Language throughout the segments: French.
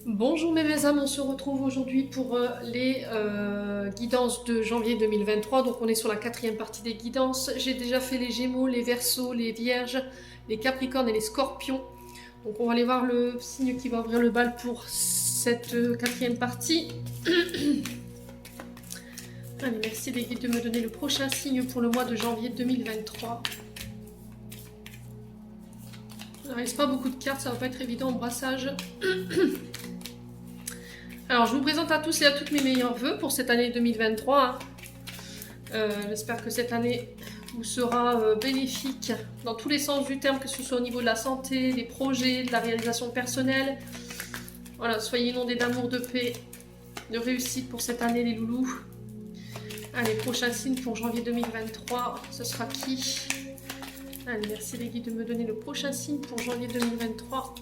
Bonjour mes âmes, on se retrouve aujourd'hui pour les guidances de janvier 2023. Donc on est sur la quatrième partie des guidances. J'ai déjà fait les Gémeaux, les Verseaux, les Vierges, les Capricornes et les Scorpions. Donc on va aller voir le signe qui va ouvrir le bal pour cette quatrième partie. Allez, merci les guides de me donner le prochain signe pour le mois de janvier 2023. Il ne reste pas beaucoup de cartes, ça va pas être évident au brassage. Alors, je vous présente à tous et à toutes mes meilleurs vœux pour cette année 2023. J'espère que cette année vous sera bénéfique dans tous les sens du terme, que ce soit au niveau de la santé, des projets, de la réalisation personnelle. Voilà, soyez inondés d'amour, de paix, de réussite pour cette année les loulous. Allez, prochain signe pour janvier 2023, ce sera qui? Allez, merci les guides de me donner le prochain signe pour janvier 2023.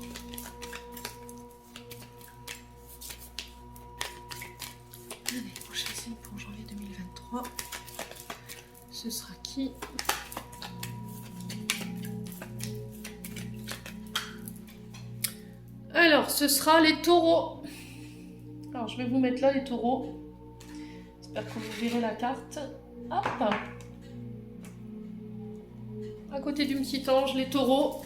Allez, prochain signe pour janvier 2023. Ce sera qui? Alors, ce sera les taureaux. Alors, je vais vous mettre là les taureaux. J'espère que vous verrez la carte. Hop! À côté du petit ange, les taureaux.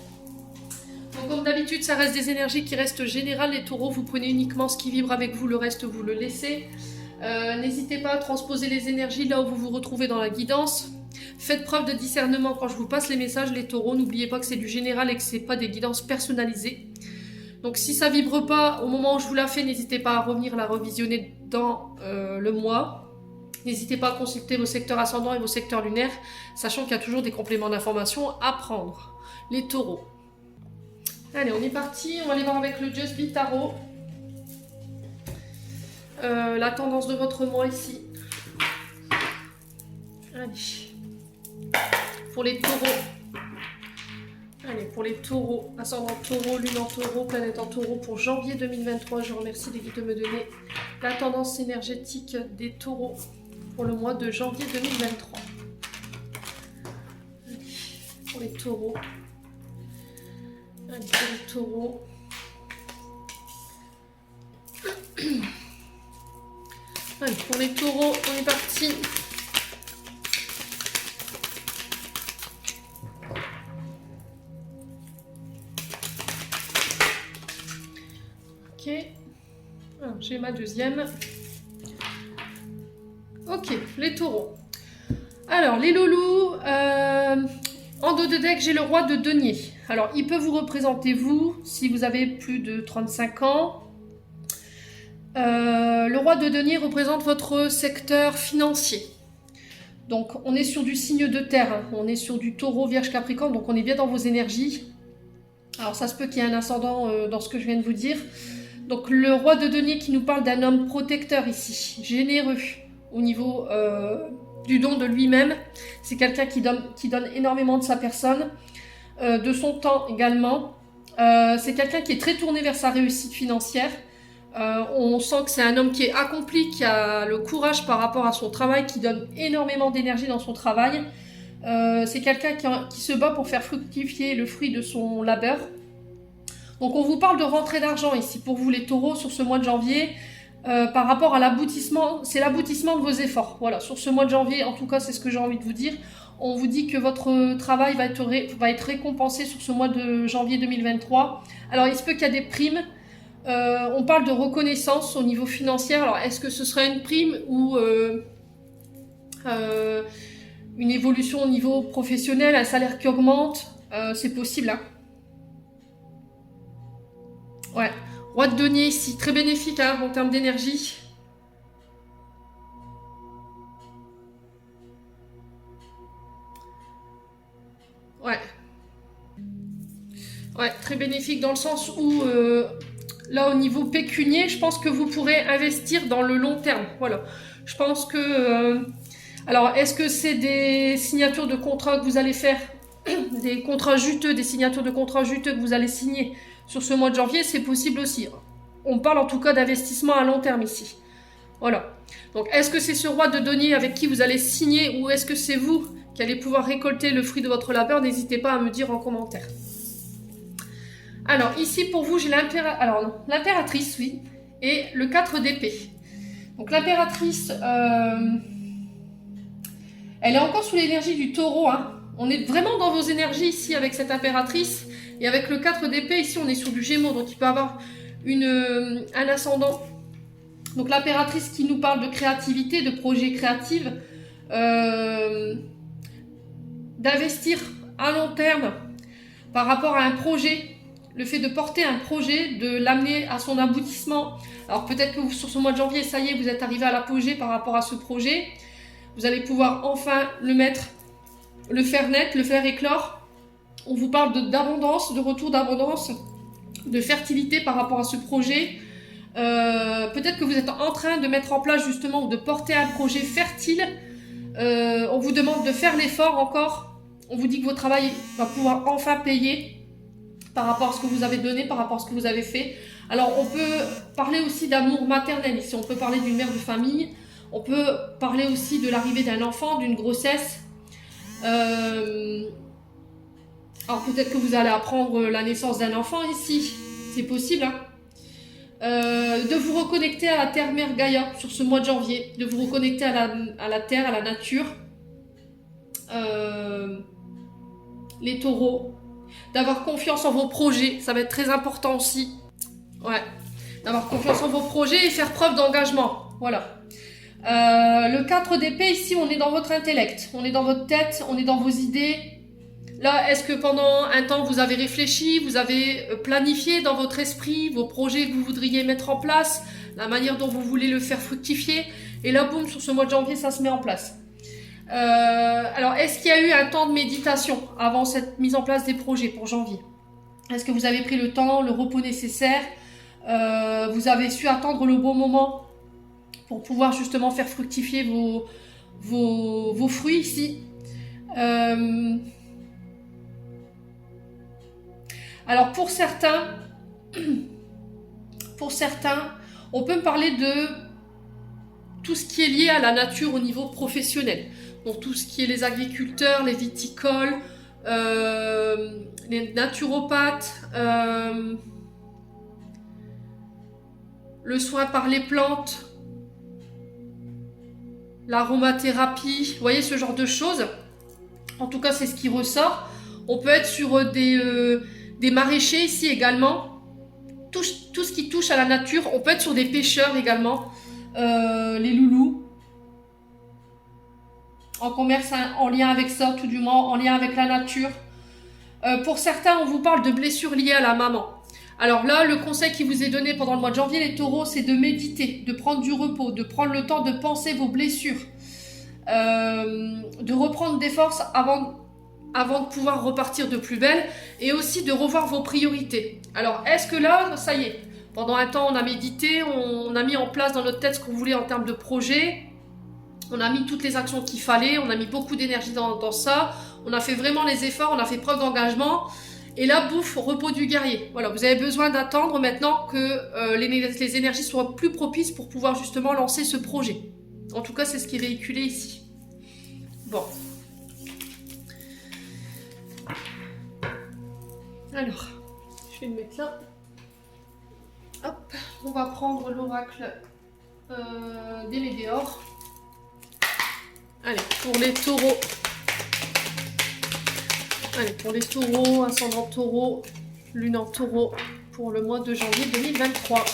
Donc, comme d'habitude, ça reste des énergies qui restent générales. Les taureaux, vous prenez uniquement ce qui vibre avec vous, le reste, vous le laissez. N'hésitez pas à transposer les énergies là où vous vous retrouvez dans la guidance. Faites preuve de discernement quand je vous passe les messages, les taureaux. N'oubliez pas que c'est du général et que ce n'est pas des guidances personnalisées. Donc si ça vibre pas au moment où je vous la fais, n'hésitez pas à revenir la revisionner dans le mois. N'hésitez pas à consulter vos secteurs ascendants et vos secteurs lunaires, sachant qu'il y a toujours des compléments d'information à prendre. Les taureaux. Allez, on est parti. On va aller voir avec le Just Be Tarot. La tendance de votre mois ici. Allez. Pour les taureaux. Allez, pour les taureaux, ascendant taureau, lune en taureau, planète en taureau pour janvier 2023. Je remercie les guides de me donner la tendance énergétique des taureaux pour le mois de janvier 2023. Allez, pour les taureaux. Allez, pour les taureaux. Allez, pour les taureaux, on est parti. Ok, j'ai ma deuxième. Ok, les taureaux. Alors, les loulous, en dos de deck, j'ai le roi de denier. Alors, il peut vous représenter, vous, si vous avez plus de 35 ans. Le roi de denier représente votre secteur financier. Donc, on est sur du signe de terre. Hein. On est sur du taureau, vierge, capricorne. Donc, on est bien dans vos énergies. Alors, ça se peut qu'il y ait un ascendant dans ce que je viens de vous dire. Donc le roi de denier qui nous parle d'un homme protecteur ici, généreux au niveau du don de lui-même. C'est quelqu'un qui donne énormément de sa personne, de son temps également. C'est quelqu'un qui est très tourné vers sa réussite financière. On sent que c'est un homme qui est accompli, qui a le courage par rapport à son travail, qui donne énormément d'énergie dans son travail. C'est quelqu'un qui se bat pour faire fructifier le fruit de son labeur. Donc on vous parle de rentrée d'argent ici pour vous les taureaux sur ce mois de janvier par rapport à l'aboutissement, c'est l'aboutissement de vos efforts. Voilà, sur ce mois de janvier, en tout cas c'est ce que j'ai envie de vous dire. On vous dit que votre travail va être récompensé sur ce mois de janvier 2023. Alors il se peut qu'il y a des primes, on parle de reconnaissance au niveau financier. Alors est-ce que ce sera une prime ou une évolution au niveau professionnel, un salaire qui augmente? C'est possible, hein. Ouais, roi de denier ici, très bénéfique hein, en termes d'énergie. Ouais. Ouais, très bénéfique dans le sens où, là au niveau pécunier, je pense que vous pourrez investir dans le long terme. Voilà. Je pense que... alors, est-ce que c'est des signatures de contrats que vous allez faire? Des contrats juteux, des signatures de contrats juteux que vous allez signer sur ce mois de janvier, c'est possible aussi. On parle en tout cas d'investissement à long terme ici. Voilà. Donc, est-ce que c'est ce roi de denier avec qui vous allez signer ou est-ce que c'est vous qui allez pouvoir récolter le fruit de votre labeur? N'hésitez pas à me dire en commentaire. Alors, ici, pour vous, j'ai l'impératrice, oui, et le 4 d'épée. Donc, l'impératrice, elle est encore sous l'énergie du taureau, hein. On est vraiment dans vos énergies ici avec cette impératrice. Et avec le 4 d'épée, ici, on est sur du Gémeaux. Donc, il peut avoir un ascendant. Donc, l'impératrice qui nous parle de créativité, de projets créatifs, d'investir à long terme par rapport à un projet. Le fait de porter un projet, de l'amener à son aboutissement. Alors, peut-être que sur ce mois de janvier, ça y est, vous êtes arrivé à l'apogée par rapport à ce projet. Vous allez pouvoir enfin le faire naître, le faire éclore. On vous parle d'abondance, de retour d'abondance, de fertilité par rapport à ce projet. Peut-être que vous êtes en train de mettre en place justement ou de porter un projet fertile. On vous demande de faire l'effort encore. On vous dit que votre travail va pouvoir enfin payer par rapport à ce que vous avez donné, par rapport à ce que vous avez fait. Alors on peut parler aussi d'amour maternel ici. On peut parler d'une mère de famille. On peut parler aussi de l'arrivée d'un enfant, d'une grossesse. Alors peut-être que vous allez apprendre la naissance d'un enfant ici. C'est possible, hein. De vous reconnecter à la terre-mère Gaïa sur ce mois de janvier. De vous reconnecter à la terre, à la nature. Les taureaux. D'avoir confiance en vos projets. Ça va être très important aussi. Ouais. D'avoir confiance en vos projets et faire preuve d'engagement. Voilà. Le 4 d'épée, ici, on est dans votre intellect, on est dans votre tête, on est dans vos idées. Là, est-ce que pendant un temps, vous avez réfléchi, vous avez planifié dans votre esprit vos projets que vous voudriez mettre en place, la manière dont vous voulez le faire fructifier, et là, boum, sur ce mois de janvier, ça se met en place. Alors, est-ce qu'il y a eu un temps de méditation avant cette mise en place des projets pour janvier? Est-ce que vous avez pris le temps, le repos nécessaire? Vous avez su attendre le bon moment pour pouvoir justement faire fructifier vos fruits ici. Alors pour certains, on peut me parler de tout ce qui est lié à la nature au niveau professionnel. Donc tout ce qui est les agriculteurs, les viticoles, les naturopathes, le soin par les plantes, l'aromathérapie, vous voyez ce genre de choses. En tout cas, c'est ce qui ressort. On peut être sur des maraîchers ici également. Tout ce qui touche à la nature. On peut être sur des pêcheurs également. Les loulous. En commerce, en lien avec ça, tout du moins, en lien avec la nature. Pour certains, on vous parle de blessures liées à la maman. Alors là, le conseil qui vous est donné pendant le mois de janvier, les taureaux, c'est de méditer, de prendre du repos, de prendre le temps de penser vos blessures, de reprendre des forces avant de pouvoir repartir de plus belle, et aussi de revoir vos priorités. Alors, est-ce que là, ça y est, pendant un temps, on a médité, on a mis en place dans notre tête ce qu'on voulait en termes de projet, on a mis toutes les actions qu'il fallait, on a mis beaucoup d'énergie dans ça, on a fait vraiment les efforts, on a fait preuve d'engagement. Et là, bouffe, repos du guerrier. Voilà, vous avez besoin d'attendre maintenant que les énergies soient plus propices pour pouvoir justement lancer ce projet. En tout cas, c'est ce qui est véhiculé ici. Bon. Alors, je vais le mettre là. Hop, on va prendre l'oracle des météores. Allez, pour les taureaux. Allez, pour les taureaux, ascendant taureau, lune en taureau, pour le mois de janvier 2023.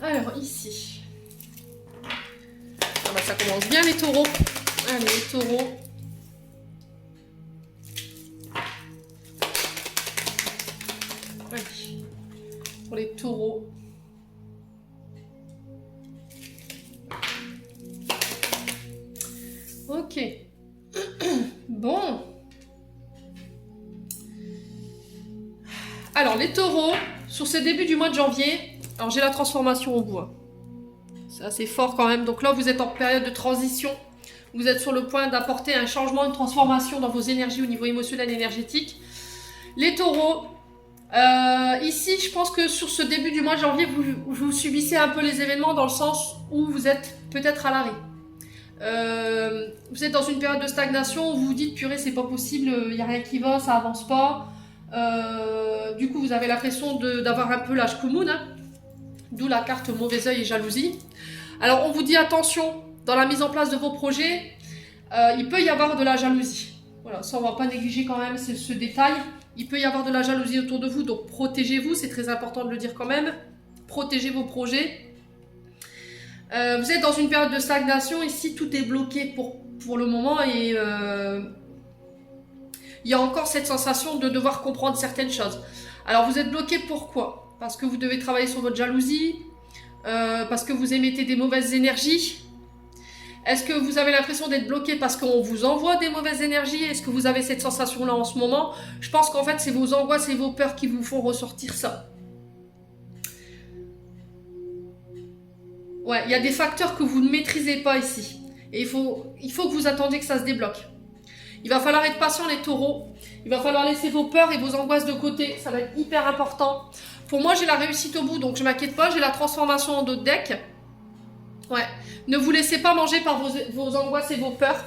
Alors, ici. Ah bah, ça commence bien les taureaux. Allez, les taureaux. Allez, pour les taureaux. Ok. Bon. Alors, les taureaux, sur ce début du mois de janvier, alors j'ai la transformation au bois. C'est assez fort quand même. Donc là, vous êtes en période de transition. Vous êtes sur le point d'apporter un changement, une transformation dans vos énergies au niveau émotionnel et énergétique. Les taureaux, ici, je pense que sur ce début du mois de janvier, vous subissez un peu les événements dans le sens où vous êtes peut-être à l'arrêt. Vous êtes dans une période de stagnation où vous vous dites purée, c'est pas possible, il n'y a rien qui va, ça avance pas. Du coup, vous avez l'impression d'avoir un peu l'âge Kumun, hein, d'où la carte mauvais œil et jalousie. Alors, on vous dit attention, dans la mise en place de vos projets, il peut y avoir de la jalousie. Voilà, ça, on ne va pas négliger quand même ce détail. Il peut y avoir de la jalousie autour de vous, donc protégez-vous, c'est très important de le dire quand même. Protégez vos projets. Vous êtes dans une période de stagnation, ici tout est bloqué pour le moment et il y a encore cette sensation de devoir comprendre certaines choses. Alors vous êtes bloqué pourquoi? Parce que vous devez travailler sur votre jalousie, parce que vous émettez des mauvaises énergies. Est-ce que vous avez l'impression d'être bloqué parce qu'on vous envoie des mauvaises énergies? Est-ce que vous avez cette sensation-là en ce moment? Je pense qu'en fait, c'est vos angoisses et vos peurs qui vous font ressortir ça. Ouais, il y a des facteurs que vous ne maîtrisez pas ici. Et il faut que vous attendiez que ça se débloque. Il va falloir être patient les taureaux. Il va falloir laisser vos peurs et vos angoisses de côté. Ça va être hyper important. Pour moi, j'ai la réussite au bout, donc je ne m'inquiète pas. J'ai la transformation en d'autres decks. Ouais. Ne vous laissez pas manger par vos angoisses et vos peurs.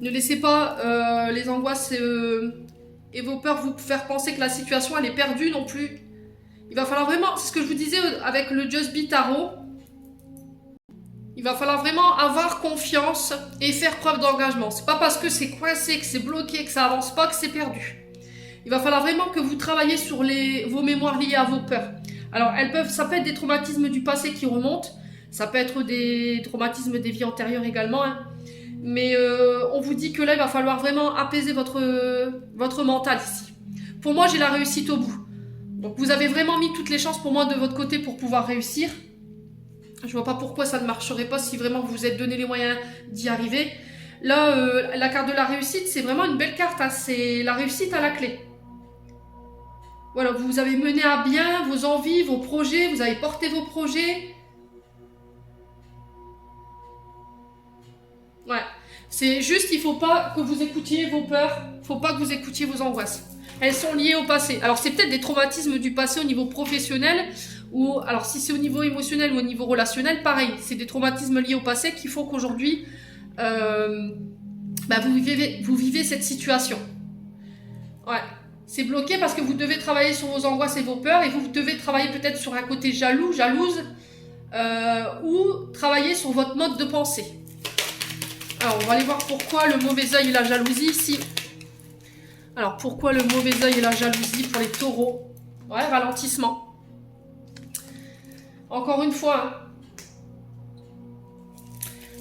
Ne laissez pas les angoisses et vos peurs vous faire penser que la situation elle est perdue non plus. Il va falloir vraiment, c'est ce que je vous disais avec le Just Be Tarot, il va falloir vraiment avoir confiance et faire preuve d'engagement. C'est pas parce que c'est coincé, que c'est bloqué, que ça avance pas, que c'est perdu. Il va falloir vraiment que vous travaillez sur vos mémoires liées à vos peurs. Alors ça peut être des traumatismes du passé qui remontent. Ça peut être des traumatismes des vies antérieures également. Hein. Mais on vous dit que là, il va falloir vraiment apaiser votre mental ici. Pour moi, j'ai la réussite au bout. Donc, vous avez vraiment mis toutes les chances pour moi de votre côté pour pouvoir réussir. Je ne vois pas pourquoi ça ne marcherait pas si vraiment vous vous êtes donné les moyens d'y arriver. Là, la carte de la réussite, c'est vraiment une belle carte. Hein. C'est la réussite à la clé. Voilà, vous avez mené à bien vos envies, vos projets. Vous avez porté vos projets. Ouais, c'est juste, il ne faut pas que vous écoutiez vos peurs, il ne faut pas que vous écoutiez vos angoisses. Elles sont liées au passé. Alors, c'est peut-être des traumatismes du passé au niveau professionnel, ou alors si c'est au niveau émotionnel ou au niveau relationnel, pareil, c'est des traumatismes liés au passé qui font qu'aujourd'hui, vous vivez cette situation. Ouais, c'est bloqué parce que vous devez travailler sur vos angoisses et vos peurs, et vous devez travailler peut-être sur un côté jaloux, jalouse, ou travailler sur votre mode de pensée. Alors, on va aller voir pourquoi le mauvais œil et la jalousie ici. Alors, pourquoi le mauvais œil et la jalousie pour les taureaux? Ouais, ralentissement. Encore une fois.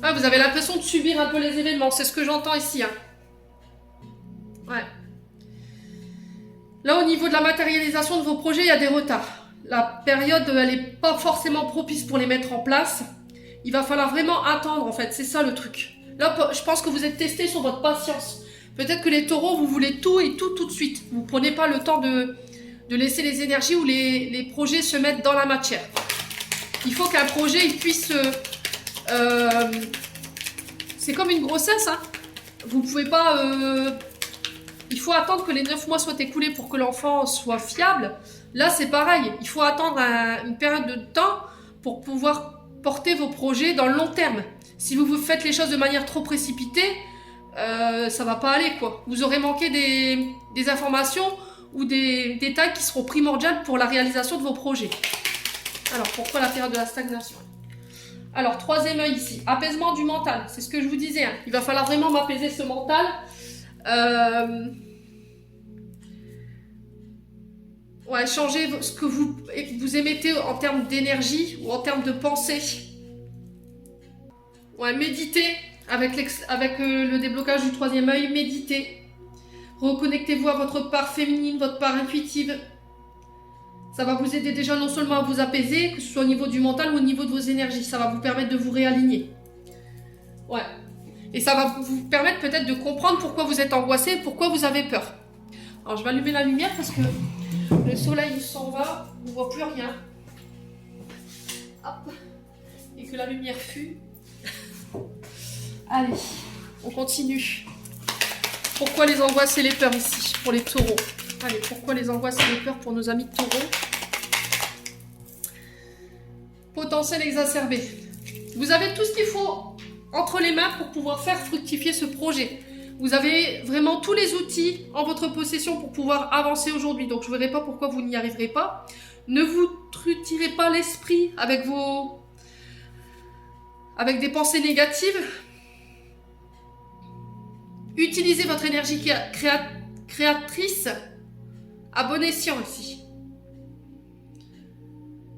Ah, vous avez l'impression de subir un peu les événements. C'est ce que j'entends ici. Hein. Ouais. Là, au niveau de la matérialisation de vos projets, il y a des retards. La période, elle n'est pas forcément propice pour les mettre en place. Il va falloir vraiment attendre, en fait. C'est ça le truc. Là, je pense que vous êtes testé sur votre patience. Peut-être que les taureaux, vous voulez tout et tout de suite. Vous ne prenez pas le temps de laisser les énergies ou les projets se mettre dans la matière. Il faut qu'un projet il puisse... c'est comme une grossesse. Hein. Vous ne pouvez pas... il faut attendre que les 9 mois soient écoulés pour que l'enfant soit fiable. Là, c'est pareil. Il faut attendre une période de temps pour pouvoir porter vos projets dans le long terme. Si vous faites les choses de manière trop précipitée, ça va pas aller quoi. Vous aurez manqué des informations ou des détails qui seront primordiaux pour la réalisation de vos projets. Alors pourquoi la période de la stagnation? Alors troisième œil ici, apaisement du mental. C'est ce que je vous disais. Hein. Il va falloir vraiment m'apaiser ce mental. Ouais, changer ce que vous émettez en termes d'énergie ou en termes de pensée. Ouais, méditez avec le déblocage du troisième œil, méditez. Reconnectez-vous à votre part féminine, votre part intuitive. Ça va vous aider déjà non seulement à vous apaiser, que ce soit au niveau du mental ou au niveau de vos énergies. Ça va vous permettre de vous réaligner. Ouais. Et ça va vous permettre peut-être de comprendre pourquoi vous êtes angoissé, pourquoi vous avez peur. Alors je vais allumer la lumière parce que le soleil s'en va, on ne voit plus rien. Hop. Et que la lumière fut. Allez, on continue. Pourquoi les angoisses et les peurs ici, pour les taureaux? Allez, pourquoi les angoisses et les peurs pour nos amis taureaux? Potentiel exacerbé. Vous avez tout ce qu'il faut entre les mains pour pouvoir faire fructifier ce projet. Vous avez vraiment tous les outils en votre possession pour pouvoir avancer aujourd'hui. Donc je ne verrai pas pourquoi vous n'y arriverez pas. Ne vous tirez pas l'esprit avec des pensées négatives. Utilisez votre énergie créatrice à bon escient ici.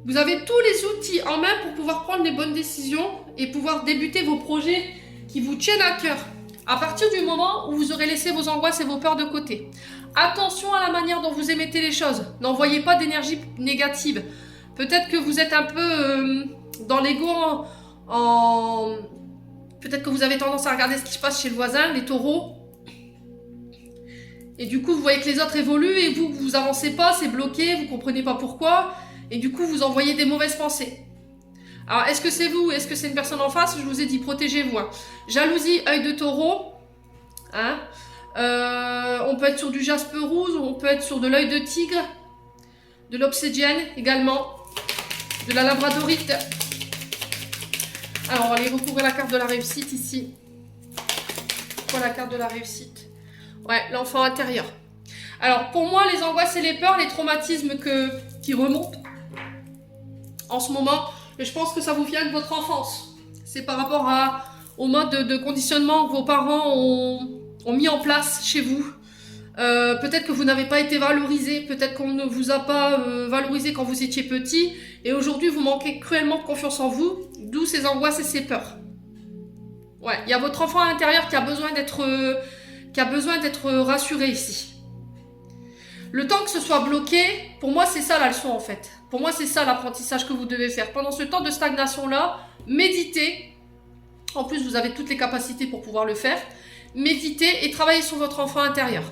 Vous avez tous les outils en main pour pouvoir prendre les bonnes décisions et pouvoir débuter vos projets qui vous tiennent à cœur. À partir du moment où vous aurez laissé vos angoisses et vos peurs de côté. Attention à la manière dont vous émettez les choses. N'envoyez pas d'énergie négative. Peut-être que vous êtes un peu dans l'ego Peut-être que vous avez tendance à regarder ce qui se passe chez le voisin, les taureaux. Et du coup, vous voyez que les autres évoluent et vous avancez pas, c'est bloqué, vous comprenez pas pourquoi. Et du coup, vous envoyez des mauvaises pensées. Alors, est-ce que c'est vous? Est-ce que c'est une personne en face? Je vous ai dit, protégez-vous. Hein. Jalousie, œil de taureau. Hein. On peut être sur du jaspe rouge, on peut être sur de l'œil de tigre, de l'obsidienne également, de la labradorite. Alors, on va aller recouvrir la carte de la réussite ici. Pourquoi la carte de la réussite? Ouais, l'enfant intérieur. Alors, pour moi, les angoisses et les peurs, les traumatismes qui remontent en ce moment, je pense que ça vous vient de votre enfance. C'est par rapport au mode de conditionnement que vos parents ont mis en place chez vous. Peut-être que vous n'avez pas été valorisé, peut-être qu'on ne vous a pas valorisé quand vous étiez petit, et aujourd'hui vous manquez cruellement de confiance en vous, d'où ces angoisses et ces peurs. Ouais, il y a votre enfant intérieur qui a besoin d'être rassuré ici. Le temps que ce soit bloqué, pour moi c'est ça la leçon en fait. Pour moi c'est ça l'apprentissage que vous devez faire. Pendant ce temps de stagnation-là, méditez. En plus vous avez toutes les capacités pour pouvoir le faire. Méditez et travaillez sur votre enfant intérieur.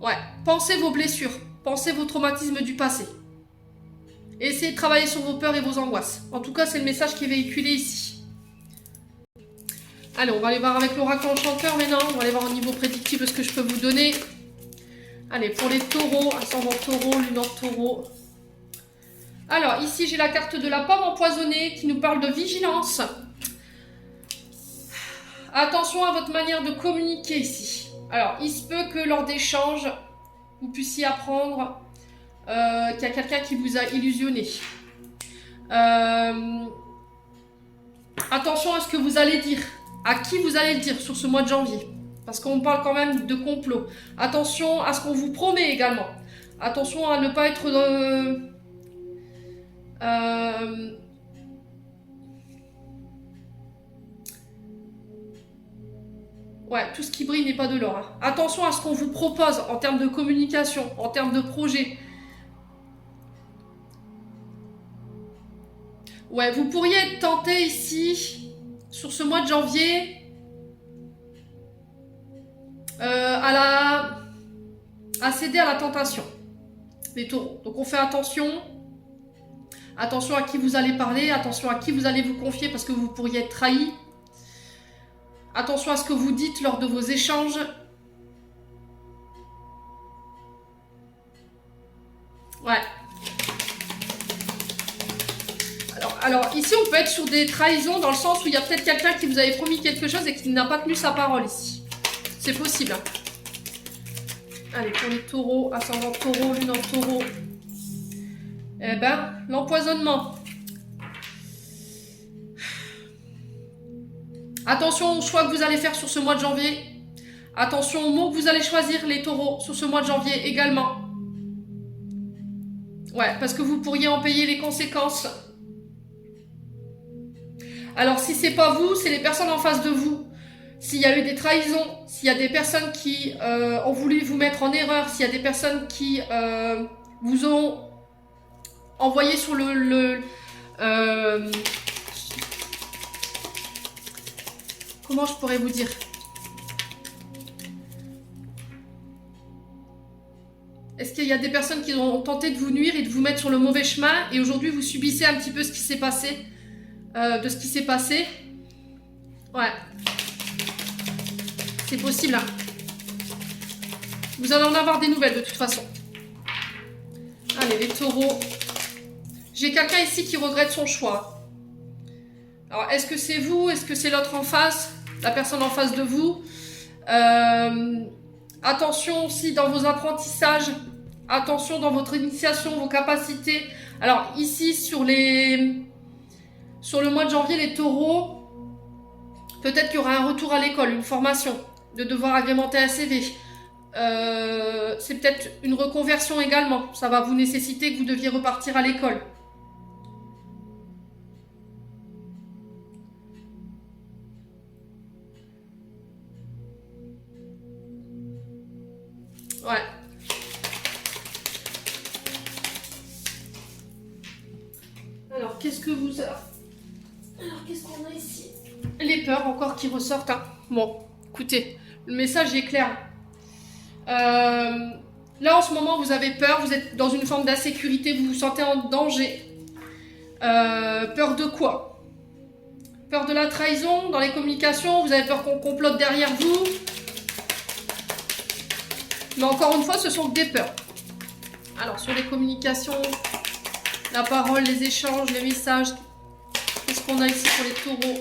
Ouais, pensez vos blessures, pensez vos traumatismes du passé. Et essayez de travailler sur vos peurs et vos angoisses. En tout cas, c'est le message qui est véhiculé ici. Allez, on va aller voir avec l'oracle enchanteur maintenant. On va aller voir au niveau prédictible ce que je peux vous donner. Allez, pour les taureaux, ascendant taureau, lunan taureau. Alors, ici, j'ai la carte de la pomme empoisonnée qui nous parle de vigilance. Attention à votre manière de communiquer ici. Alors, il se peut que lors d'échanges, vous puissiez apprendre qu'il y a quelqu'un qui vous a illusionné. Attention à ce que vous allez dire. À qui vous allez le dire sur ce mois de janvier. Parce qu'on parle quand même de complot. Attention à ce qu'on vous promet également. Attention à ne pas être... Ouais, tout ce qui brille n'est pas de l'or. Hein. Attention à ce qu'on vous propose en termes de communication, en termes de projet. Ouais, vous pourriez être tenté ici, sur ce mois de janvier, à céder à la tentation. Les taureaux. Donc on fait attention. Attention à qui vous allez parler, attention à qui vous allez vous confier parce que vous pourriez être trahi. Attention à ce que vous dites lors de vos échanges. Ouais. Alors ici, on peut être sur des trahisons dans le sens où il y a peut-être quelqu'un qui vous avait promis quelque chose et qui n'a pas tenu sa parole ici. C'est possible. Hein. Allez, pour les taureaux, ascendant taureau, lune en taureau. Eh ben, l'empoisonnement. Attention aux choix que vous allez faire sur ce mois de janvier. Attention aux mots que vous allez choisir, les taureaux, sur ce mois de janvier également. Ouais, parce que vous pourriez en payer les conséquences. Alors, si c'est pas vous, c'est les personnes en face de vous. S'il y a eu des trahisons, s'il y a des personnes qui ont voulu vous mettre en erreur, s'il y a des personnes qui vous ont envoyé sur comment je pourrais vous dire? Est-ce qu'il y a des personnes qui ont tenté de vous nuire et de vous mettre sur le mauvais chemin et aujourd'hui vous subissez un petit peu ce qui s'est passé, de ce qui s'est passé? Ouais. C'est possible. Hein. Vous allez en avoir des nouvelles de toute façon. Allez, les taureaux. J'ai quelqu'un ici qui regrette son choix. Alors, est-ce que c'est vous? Est-ce que c'est l'autre en face? la personne en face de vous. Attention aussi dans vos apprentissages, attention dans votre initiation, vos capacités. Alors ici, sur le mois de janvier, les taureaux, peut-être qu'il y aura un retour à l'école, une formation, de devoir agrémenter un CV. C'est peut-être une reconversion également. Ça va vous nécessiter que vous deviez repartir à l'école. Ouais. Alors, qu'est-ce que vous... Alors, qu'est-ce qu'on a ici? Les peurs encore qui ressortent. Hein. Bon, écoutez, le message est clair. Là, en ce moment, vous avez peur. Vous êtes dans une forme d'insécurité. Vous vous sentez en danger. Peur de quoi? Peur de la trahison dans les communications. Vous avez peur qu'on complote derrière vous. Mais encore une fois, ce sont que des peurs. Alors, sur les communications, la parole, les échanges, les messages, qu'est-ce qu'on a ici pour les taureaux?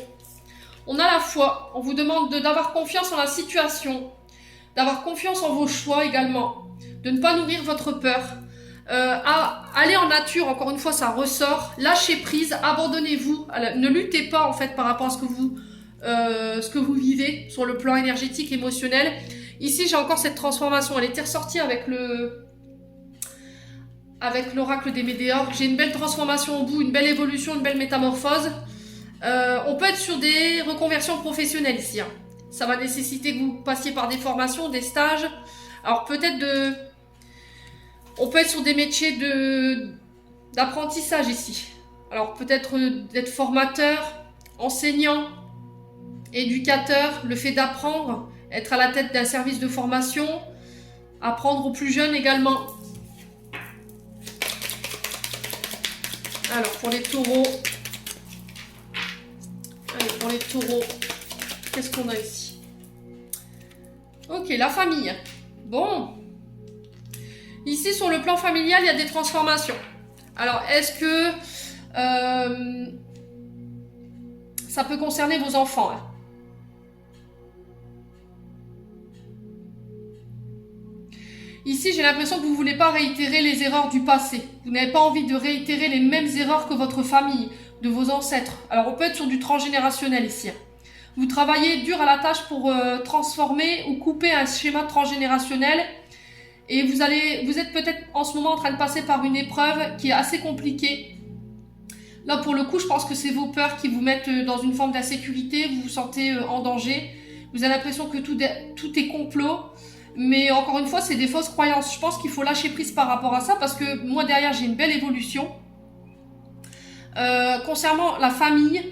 On a la foi. On vous demande d'avoir confiance en la situation, d'avoir confiance en vos choix également, de ne pas nourrir votre peur. Allez en nature, encore une fois, ça ressort. Lâchez prise, abandonnez-vous. Ne luttez pas, en fait, par rapport à ce que vous vivez sur le plan énergétique, émotionnel. Ici, j'ai encore cette transformation. Elle était ressortie avec l'oracle des Médéors. J'ai une belle transformation au bout, une belle évolution, une belle métamorphose. On peut être sur des reconversions professionnelles ici. Hein. Ça va nécessiter que vous passiez par des formations, des stages. Alors peut-être on peut être sur des métiers d'apprentissage ici. Alors peut-être d'être formateur, enseignant, éducateur, le fait d'apprendre, être à la tête d'un service de formation, apprendre aux plus jeunes également. Alors pour les taureaux, qu'est-ce qu'on a ici? Ok, la famille. Bon. Ici, sur le plan familial, il y a des transformations. Alors, est-ce que ça peut concerner vos enfants? Hein? Ici, j'ai l'impression que vous ne voulez pas réitérer les erreurs du passé. Vous n'avez pas envie de réitérer les mêmes erreurs que votre famille, de vos ancêtres. Alors, on peut être sur du transgénérationnel ici. Vous travaillez dur à la tâche pour transformer ou couper un schéma transgénérationnel. Et vous êtes peut-être en ce moment en train de passer par une épreuve qui est assez compliquée. Là, pour le coup, je pense que c'est vos peurs qui vous mettent dans une forme d'insécurité. Vous vous sentez en danger. Vous avez l'impression que tout est complot. Mais encore une fois, c'est des fausses croyances. Je pense qu'il faut lâcher prise par rapport à ça parce que moi, derrière, j'ai une belle évolution. Concernant la famille,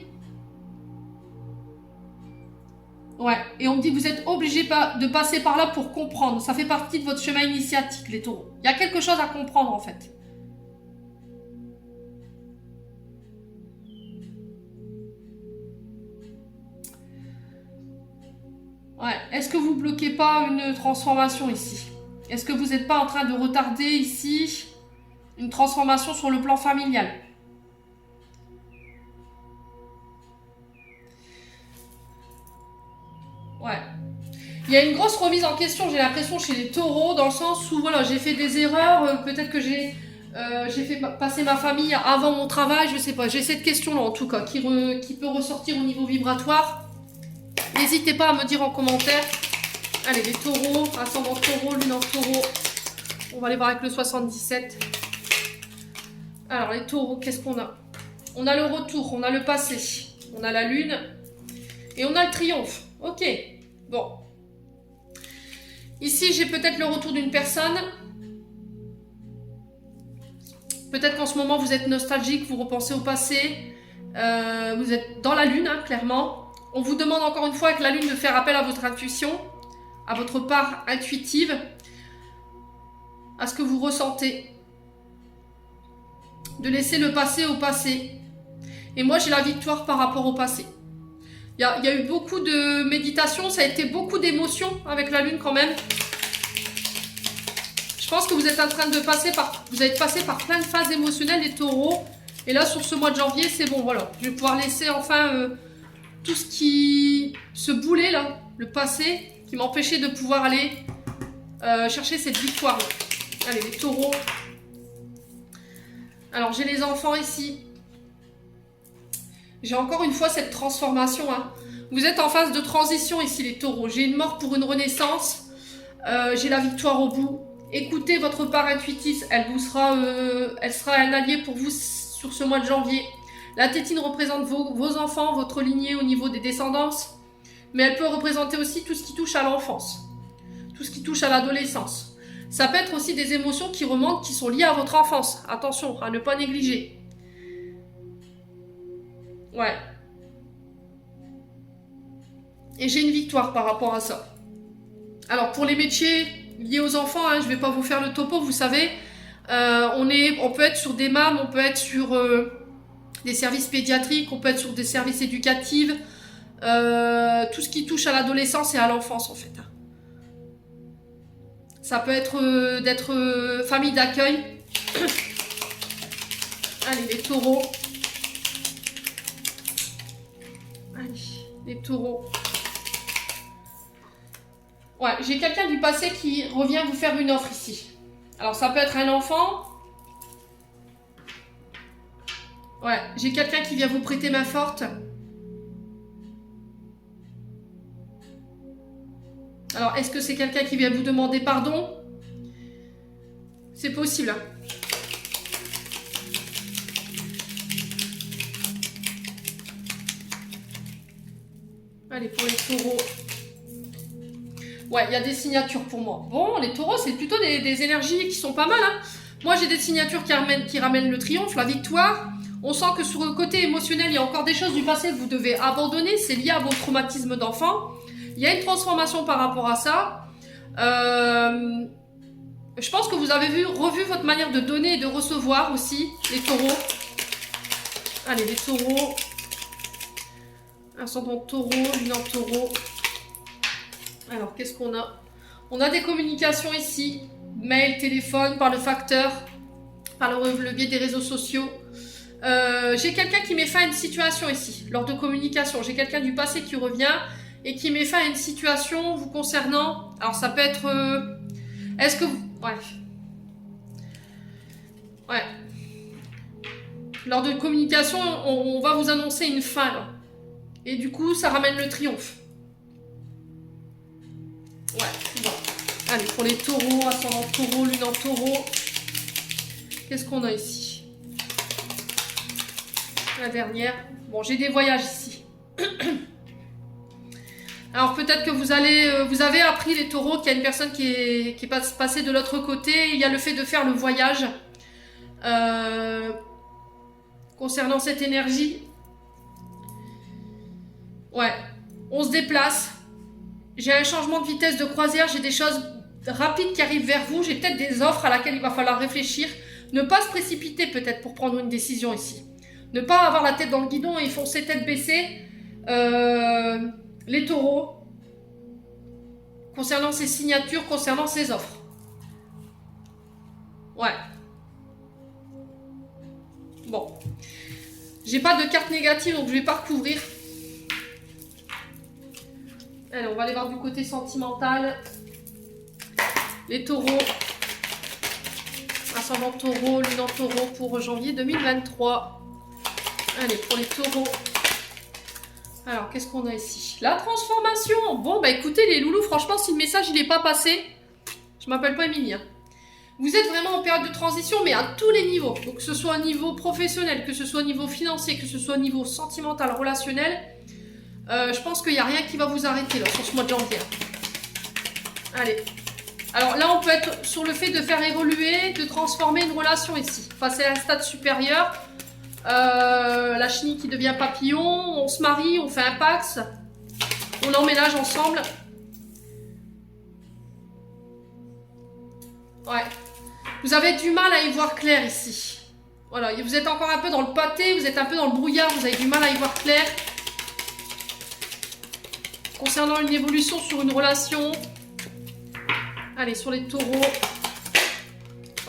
ouais, et on me dit que vous êtes obligé de passer par là pour comprendre. Ça fait partie de votre chemin initiatique, les taureaux. Il y a quelque chose à comprendre, en fait. Ouais, est-ce que vous bloquez pas une transformation ici? Est-ce que vous n'êtes pas en train de retarder ici une transformation sur le plan familial? Ouais. Il y a une grosse remise en question, j'ai l'impression, chez les taureaux, dans le sens où voilà, j'ai fait des erreurs, peut-être que j'ai fait passer ma famille avant mon travail, je sais pas. J'ai cette question-là, en tout cas, qui peut ressortir au niveau vibratoire. N'hésitez pas à me dire en commentaire. Allez, les taureaux, ascendant taureau, lune en taureau. On va aller voir avec le 77. Alors, les taureaux, qu'est-ce qu'on a? On a le retour, on a le passé, on a la lune et on a le triomphe. Ok, bon. Ici, j'ai peut-être le retour d'une personne. Peut-être qu'en ce moment, vous êtes nostalgique, vous repensez au passé. Vous êtes dans la lune, hein, clairement. On vous demande encore une fois avec la lune de faire appel à votre intuition, à votre part intuitive, à ce que vous ressentez. De laisser le passé au passé. Et moi, j'ai la victoire par rapport au passé. Il y a eu beaucoup de méditation, ça a été beaucoup d'émotions avec la lune quand même. Je pense que vous êtes en train de passer vous avez passé par plein de phases émotionnelles, les taureaux. Et là, sur ce mois de janvier, c'est bon, voilà. Je vais pouvoir laisser enfin tout ce qui se boulait là, le passé, qui m'empêchait de pouvoir aller chercher cette victoire. Allez, les taureaux. Alors, j'ai les enfants ici. J'ai encore une fois cette transformation. Hein. Vous êtes en phase de transition ici, les taureaux. J'ai une mort pour une renaissance. J'ai la victoire au bout. Écoutez votre part intuitive. Elle sera un allié pour vous sur ce mois de janvier. La tétine représente vos enfants, votre lignée au niveau des descendances. Mais elle peut représenter aussi tout ce qui touche à l'enfance. Tout ce qui touche à l'adolescence. Ça peut être aussi des émotions qui remontent, qui sont liées à votre enfance. Attention, à ne pas négliger. Ouais. Et j'ai une victoire par rapport à ça. Alors, pour les métiers liés aux enfants, hein, je ne vais pas vous faire le topo, vous savez. On peut être sur des MAM, on peut être sur des services pédiatriques, on peut être sur des services éducatifs. Tout ce qui touche à l'adolescence et à l'enfance, en fait. Ça peut être d'être famille d'accueil. Allez, les taureaux. Allez, les taureaux. Ouais, j'ai quelqu'un du passé qui revient vous faire une offre ici. Alors, ça peut être un enfant. Ouais, j'ai quelqu'un qui vient vous prêter main forte. Alors, est-ce que c'est quelqu'un qui vient vous demander pardon? C'est possible. Hein. Allez, pour les taureaux. Ouais, il y a des signatures pour moi. Bon, les taureaux, c'est plutôt des énergies qui sont pas mal. Hein. Moi, j'ai des signatures qui ramènent le triomphe, la victoire. On sent que sur le côté émotionnel, il y a encore des choses du passé que vous devez abandonner. C'est lié à vos traumatismes d'enfant. Il y a une transformation par rapport à ça. Je pense que vous avez revu votre manière de donner et de recevoir aussi, les taureaux. Allez, les taureaux. Ascendant taureau, lune en taureau. Alors, qu'est-ce qu'on a? On a des communications ici. Mail, téléphone, par le facteur, par le biais des réseaux sociaux. J'ai quelqu'un qui met fin à une situation ici, lors de communication. J'ai quelqu'un du passé qui revient et qui met fin à une situation vous concernant. Alors, ça peut être... est-ce que vous... Ouais. Lors de communication, on va vous annoncer une fin, là. Et du coup, ça ramène le triomphe. Ouais, bon. Allez, pour les taureaux, ascendant taureau, lune en taureau. Qu'est-ce qu'on a ici? La dernière. Bon, j'ai des voyages ici. Alors peut-être que vous avez appris, les taureaux, qu'il y a une personne qui est passée de l'autre côté. Il y a le fait de faire le voyage. Concernant cette énergie. Ouais, on se déplace. J'ai un changement de vitesse de croisière. J'ai des choses rapides qui arrivent vers vous. J'ai peut-être des offres à laquelle il va falloir réfléchir. Ne pas se précipiter peut-être pour prendre une décision ici. Ne pas avoir la tête dans le guidon et foncer tête baissée. Les taureaux, concernant ces signatures, concernant ces offres. Ouais. Bon. J'ai pas de carte négative, donc je vais pas recouvrir. Allez, on va aller voir du côté sentimental. Les taureaux. Ascendant taureau, lune en taureau pour janvier 2023. Allez, pour les taureaux. Alors, qu'est-ce qu'on a ici? La transformation. Bon, bah écoutez les loulous, franchement, si le message il n'est pas passé, je m'appelle pas Émilie. Hein. Vous êtes vraiment en période de transition, mais à tous les niveaux. Donc, que ce soit au niveau professionnel, que ce soit au niveau financier, que ce soit au niveau sentimental, relationnel, je pense qu'il n'y a rien qui va vous arrêter là, sur ce mois de janvier. Allez. Alors là, on peut être sur le fait de faire évoluer, de transformer une relation ici. Passer à un stade supérieur. La chenille qui devient papillon, on se marie, on fait un pax, on emménage ensemble. Ouais. Vous avez du mal à y voir clair ici. Voilà, vous êtes encore un peu dans le pâté, vous êtes un peu dans le brouillard, vous avez du mal à y voir clair. Concernant une évolution sur une relation. Allez, sur les taureaux.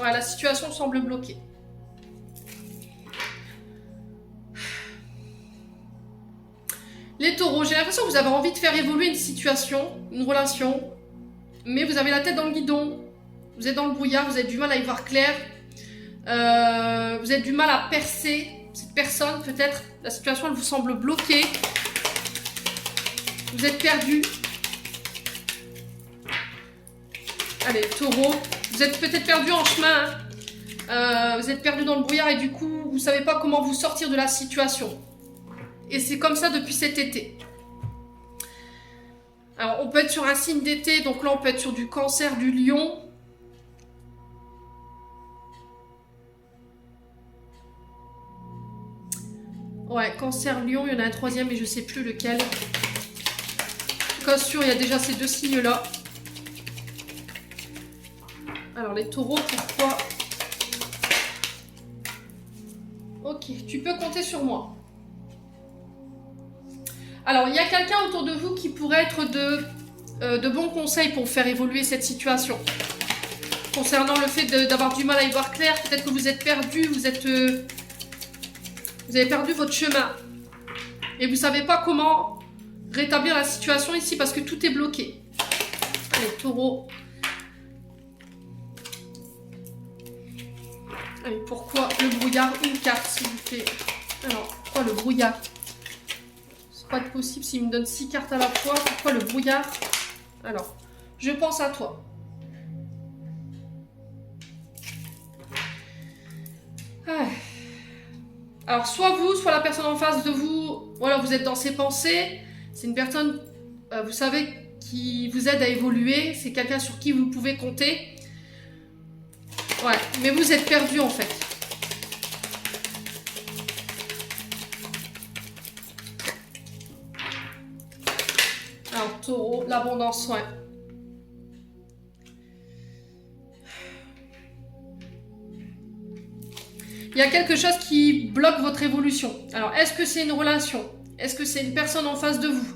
Ouais, la situation semble bloquée. Les taureaux, j'ai l'impression que vous avez envie de faire évoluer une situation, une relation, mais vous avez la tête dans le guidon, vous êtes dans le brouillard, vous avez du mal à y voir clair, vous avez du mal à percer cette personne, peut-être la situation elle vous semble bloquée, vous êtes perdu. Allez, taureau, vous êtes peut-être perdu en chemin, hein. Vous êtes perdu dans le brouillard et du coup, vous ne savez pas comment vous sortir de la situation. Et c'est comme ça depuis cet été. Alors, on peut être sur un signe d'été, donc là, on peut être sur du Cancer, du Lion. Ouais, Cancer, Lion, il y en a un troisième, mais je ne sais plus lequel. En tout cas, sûr, il y a déjà ces deux signes-là. Alors, les taureaux, pourquoi? Ok, tu peux compter sur moi. Alors, il y a quelqu'un autour de vous qui pourrait être de bons conseils pour faire évoluer cette situation. Concernant le fait d'avoir du mal à y voir clair, peut-être que vous êtes perdu, vous avez perdu votre chemin. Et vous ne savez pas comment rétablir la situation ici parce que tout est bloqué. Allez, taureau. Allez, pourquoi le brouillard? Une carte, s'il vous plaît. Alors, pourquoi le brouillard? Pas de possible s'il me donne 6 cartes à la fois. Pourquoi le brouillard? Alors, je pense à toi. Alors, soit vous, soit la personne en face de vous, voilà, vous êtes dans ses pensées. C'est une personne, vous savez, qui vous aide à évoluer. C'est quelqu'un sur qui vous pouvez compter. Ouais, mais vous êtes perdu en fait. Alors, taureau, l'abondance, ouais. Il y a quelque chose qui bloque votre évolution. Alors, est-ce que c'est une relation? Est-ce que c'est une personne en face de vous?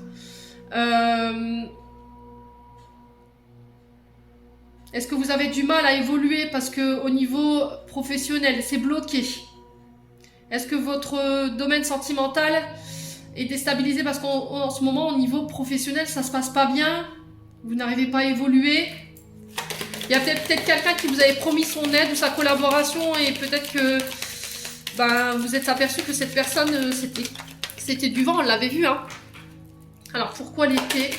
Est-ce que vous avez du mal à évoluer parce qu'au niveau professionnel, c'est bloqué? Est-ce que votre domaine sentimental est déstabilisé parce qu'en ce moment, au niveau professionnel, ça se passe pas bien? Vous n'arrivez pas à évoluer? Il y a peut-être quelqu'un qui vous avait promis son aide ou sa collaboration et peut-être que vous êtes aperçu que cette personne, c'était du vent, on l'avait vu. Hein. Alors, pourquoi l'été?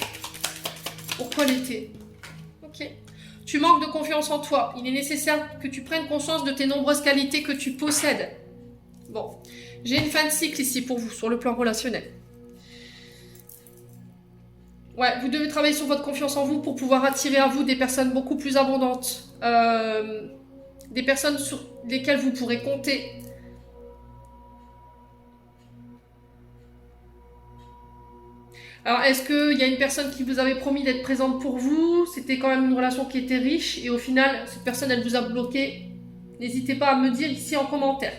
Pourquoi l'été? Ok. Tu manques de confiance en toi. Il est nécessaire que tu prennes conscience de tes nombreuses qualités que tu possèdes. Bon, j'ai une fin de cycle ici pour vous, sur le plan relationnel. Ouais, vous devez travailler sur votre confiance en vous pour pouvoir attirer à vous des personnes beaucoup plus abondantes. Des personnes sur lesquelles vous pourrez compter. Alors, est-ce qu'il y a une personne qui vous avait promis d'être présente pour vous? C'était quand même une relation qui était riche et au final, cette personne, elle vous a bloqué. N'hésitez pas à me dire ici en commentaire.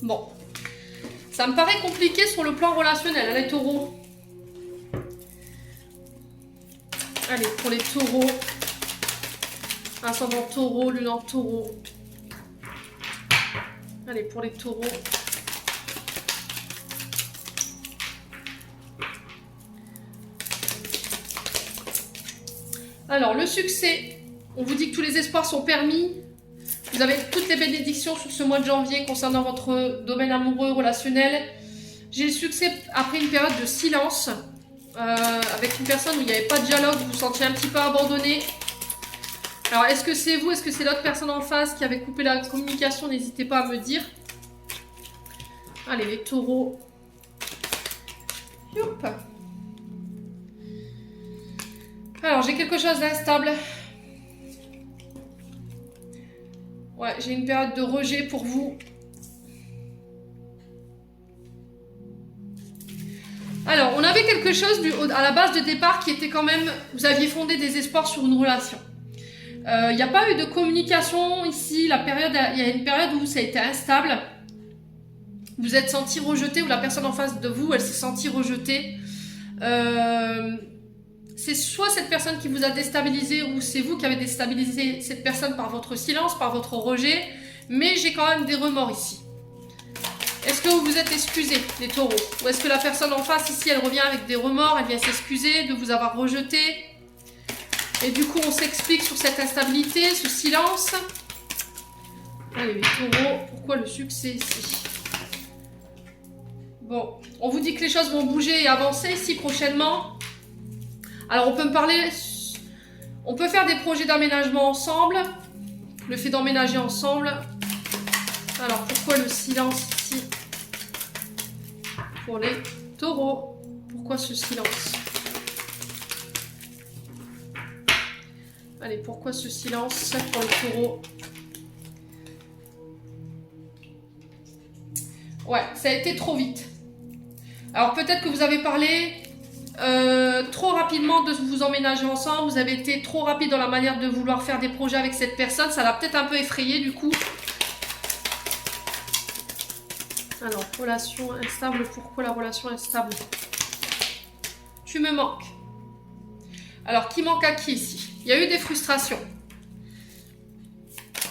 Bon, ça me paraît compliqué sur le plan relationnel, hein, les taureaux. Allez, pour les taureaux, ascendant taureau, lune en taureau. Allez, pour les taureaux. Alors, le succès, on vous dit que tous les espoirs sont permis. Vous avez toutes les bénédictions sur ce mois de janvier concernant votre domaine amoureux, relationnel. J'ai le succès après une période de silence, avec une personne où il n'y avait pas de dialogue, vous vous sentiez un petit peu abandonné. Alors, est-ce que c'est vous, est-ce que c'est l'autre personne en face qui avait coupé la communication? N'hésitez pas à me dire. Allez, les taureaux. Youp. Alors, j'ai quelque chose d'instable. Ouais, j'ai une période de rejet pour vous. Alors, on avait quelque chose à la base de départ qui était quand même... Vous aviez fondé des espoirs sur une relation. Il n'y a pas eu de communication ici. Il y a une période où ça a été instable. Vous êtes senti rejeté ou la personne en face de vous, elle s'est sentie rejetée. C'est soit cette personne qui vous a déstabilisé ou c'est vous qui avez déstabilisé cette personne par votre silence, par votre rejet. Mais j'ai quand même des remords ici. Est-ce que vous vous êtes excusé, les taureaux? Ou est-ce que la personne en face, ici, elle revient avec des remords, elle vient s'excuser de vous avoir rejeté? Et du coup, on s'explique sur cette instabilité, ce silence. Allez, les taureaux, pourquoi le succès ici? Bon, on vous dit que les choses vont bouger et avancer ici prochainement. Alors, on peut me parler... On peut faire des projets d'aménagement ensemble. Le fait d'emménager ensemble. Alors, pourquoi le silence ici? Pour les taureaux. Pourquoi ce silence? Allez, pourquoi ce silence pour les taureaux? Ouais, ça a été trop vite. Alors, peut-être que vous avez parlé trop rapidement de vous emménager ensemble. Vous avez été trop rapide dans la manière de vouloir faire des projets avec cette personne. Ça l'a peut-être un peu effrayé, du coup. Alors, relation instable. Pourquoi la relation instable? Tu me manques. Alors, qui manque à qui ici? Il y a eu des frustrations.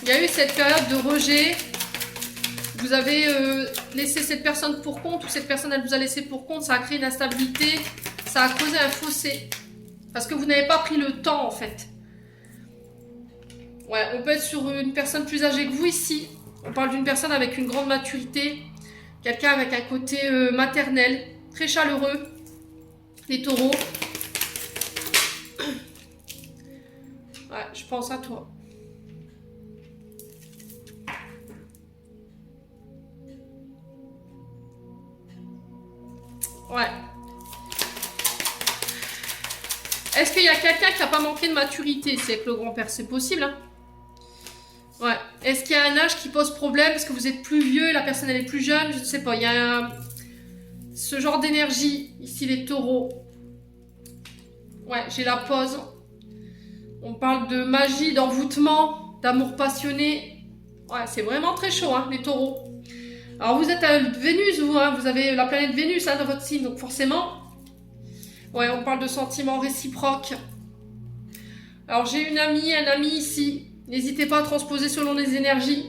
Il y a eu cette période de rejet. Vous avez laissé cette personne pour compte ou cette personne, elle vous a laissé pour compte. Ça a créé une instabilité. Ça a causé un fossé. Parce que vous n'avez pas pris le temps, en fait. Ouais, on peut être sur une personne plus âgée que vous ici. On parle d'une personne avec une grande maturité. Quelqu'un avec un côté maternel. Très chaleureux. Les taureaux. Ouais, je pense à toi. Ouais. Est-ce qu'il y a quelqu'un qui n'a pas manqué de maturité? C'est avec le grand-père, c'est possible, hein? Ouais. Est-ce qu'il y a un âge qui pose problème? Parce que vous êtes plus vieux et la personne elle est plus jeune? Je ne sais pas. Il y a ce genre d'énergie. Ici, les taureaux. Ouais, j'ai la pause. On parle de magie, d'envoûtement, d'amour passionné. Ouais, c'est vraiment très chaud, hein, les taureaux. Alors, vous êtes à Vénus, vous, hein, vous avez la planète Vénus hein, dans votre signe, donc forcément... Ouais, on parle de sentiments réciproques. Alors, j'ai une amie, un ami ici. N'hésitez pas à transposer selon les énergies.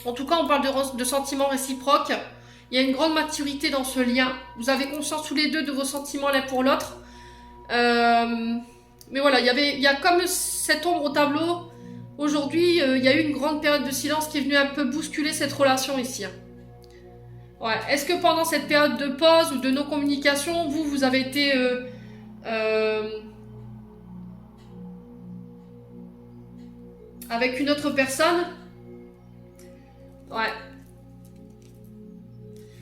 En tout cas, on parle de sentiments réciproques. Il y a une grande maturité dans ce lien. Vous avez conscience tous les deux de vos sentiments l'un pour l'autre. Mais voilà, il y a comme cette ombre au tableau. Aujourd'hui, il y a eu une grande période de silence qui est venue un peu bousculer cette relation ici. Ouais. Est-ce que pendant cette période de pause ou de non-communication, vous avez été... avec une autre personne? Ouais.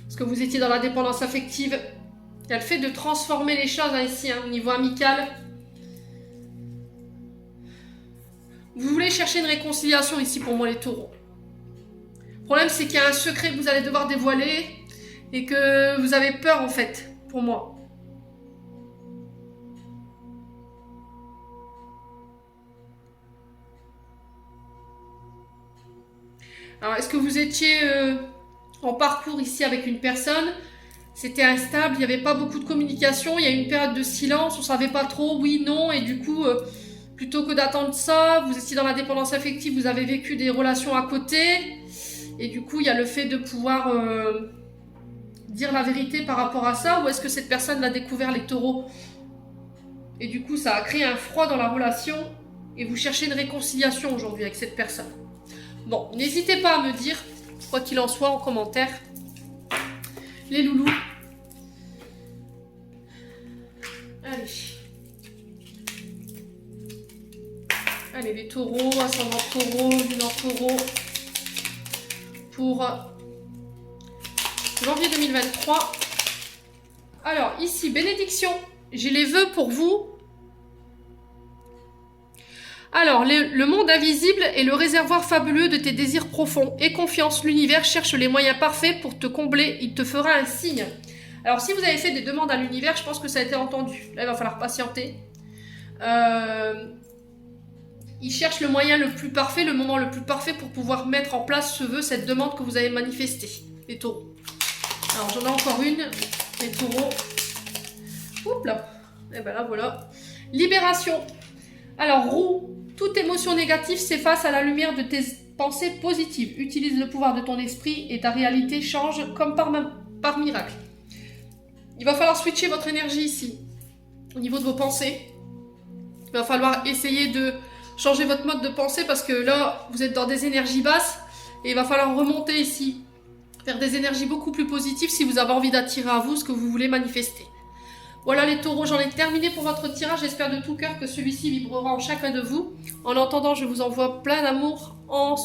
Parce que vous étiez dans la dépendance affective. Il y a le fait de transformer les choses hein, ici, hein, au niveau amical. Vous voulez chercher une réconciliation ici pour moi les taureaux. Le problème c'est qu'il y a un secret que vous allez devoir dévoiler et que vous avez peur en fait, pour moi. Alors est-ce que vous étiez en parcours ici avec une personne? C'était instable, il n'y avait pas beaucoup de communication, il y a eu une période de silence, on ne savait pas trop, oui, non, et du coup... plutôt que d'attendre ça, vous étiez dans la dépendance affective, vous avez vécu des relations à côté. Et du coup, il y a le fait de pouvoir dire la vérité par rapport à ça. Ou est-ce que cette personne l'a découvert, les taureaux? Et du coup, ça a créé un froid dans la relation. Et vous cherchez une réconciliation aujourd'hui avec cette personne. Bon, n'hésitez pas à me dire, quoi qu'il en soit, en commentaire. Les loulous. Allez. Allez, les taureaux, ascendant taureau, lune en taureau, pour janvier 2023. Alors, ici, bénédiction, j'ai les vœux pour vous. Alors, le monde invisible est le réservoir fabuleux de tes désirs profonds. Aie confiance, l'univers cherche les moyens parfaits pour te combler, il te fera un signe. Alors, si vous avez fait des demandes à l'univers, je pense que ça a été entendu. Là, il va falloir patienter. Il cherche le moyen le plus parfait, le moment le plus parfait pour pouvoir mettre en place ce vœu, cette demande que vous avez manifestée, les taureaux. Alors, j'en ai encore une, les taureaux. Oups là. Et ben là, voilà. Libération. Alors, roue. Toute émotion négative s'efface à la lumière de tes pensée positive. Utilise le pouvoir de ton esprit et ta réalité change comme par miracle. Il va falloir switcher votre énergie ici, au niveau de vos pensées. Il va falloir essayer de changer votre mode de pensée parce que là, vous êtes dans des énergies basses et il va falloir remonter ici, vers des énergies beaucoup plus positives si vous avez envie d'attirer à vous ce que vous voulez manifester. Voilà les taureaux, j'en ai terminé pour votre tirage. J'espère de tout cœur que celui-ci vibrera en chacun de vous. En attendant, je vous envoie plein d'amour en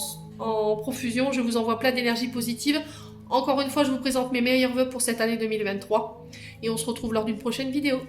profusion. Je vous envoie plein d'énergie positive. Encore une fois, je vous présente mes meilleurs vœux pour cette année 2023. Et on se retrouve lors d'une prochaine vidéo.